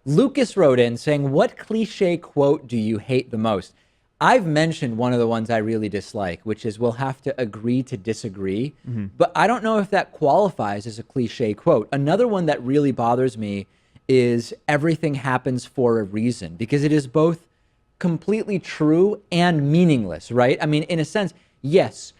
Lucas wrote in saying, what cliche quote do you hate the most? I've mentioned one of the ones I really dislike, which is we'll have to agree to disagree. But I don't know if that qualifies as a cliche quote. Another one that really bothers me is everything happens for a reason, because it is both completely true and meaningless, right? I mean, in a sense, yes,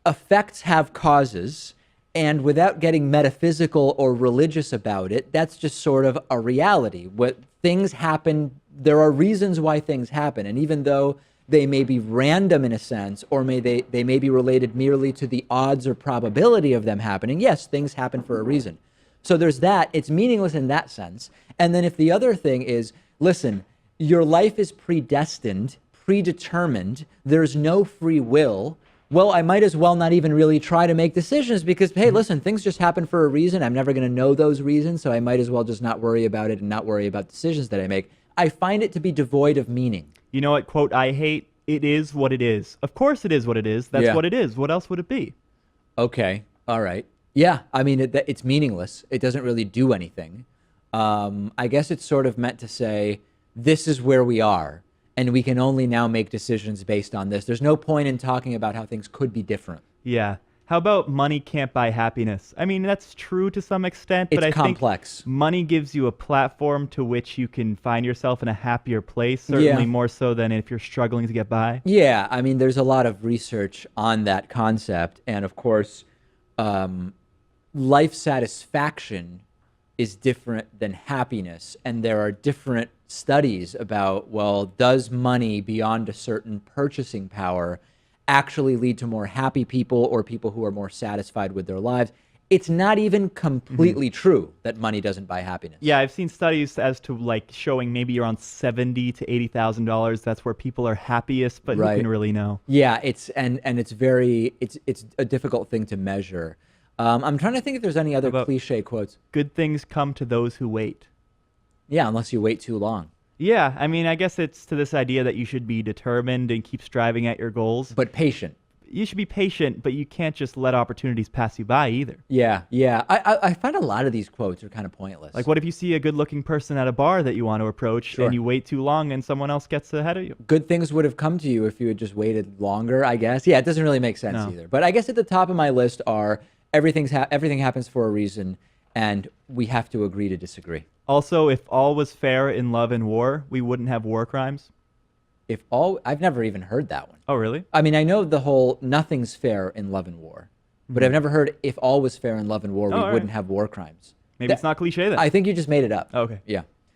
effects have causes, and without getting metaphysical or religious about it, that's just sort of a reality. What things happen, there are reasons why things happen. And even though they may be random in a sense, or they may be related merely to the odds or probability of them happening, yes, things happen for a reason. So there's that. It's meaningless in that sense. And then if the other thing is, listen, your life is predestined, predetermined, there's no free will, well, I might as well not even really try to make decisions because, hey, listen, things just happen for a reason. I'm never going to know those reasons, so I might as well just not worry about it and not worry about decisions that I make. I find it to be devoid of meaning. You know what quote I hate? It is what it is. Of course it is what it is. That's what it is. What else would it be? Okay. All right. Yeah. I mean, it's meaningless. It doesn't really do anything. I guess it's sort of meant to say, this is where we are, and we can only now make decisions based on this. There's no point in talking about how things could be different. Yeah. How about money can't buy happiness? I mean, that's true to some extent, but I complex. think money gives you a platform to which you can find yourself in a happier place, certainly more so than if you're struggling to get by. Yeah, I mean, there's a lot of research on that concept. And of course, life satisfaction is different than happiness. And there are different studies about, well, does money beyond a certain purchasing power actually lead to more happy people or people who are more satisfied with their lives? It's not even completely true that money doesn't buy happiness. Yeah, I've seen studies as to like showing maybe around $70,000 to $80,000. That's where people are happiest, but who can really know? Yeah, it's it's a difficult thing to measure. I'm trying to think if there's any other cliche quotes. Good things come to those who wait. Yeah, unless you wait too long. Yeah, I mean, I guess it's to this idea that you should be determined and keep striving at your goals. But patient. You should be patient, but you can't just let opportunities pass you by either. Yeah, yeah. I find a lot of these quotes are kind of pointless. Like, what if you see a good-looking person at a bar that you want to approach, and you wait too long and someone else gets ahead of you? Good things would have come to you if you had just waited longer, I guess. Yeah, it doesn't really make sense either. But I guess at the top of my list are everything happens for a reason, and we have to agree to disagree. Also, if all was fair in love and war, we wouldn't have war crimes. I've never even heard that one. Oh, really? I mean, I know the whole nothing's fair in love and war, but I've never heard if all was fair in love and war, we wouldn't have war crimes. Maybe it's not cliche then. I think you just made it up. Okay. Yeah.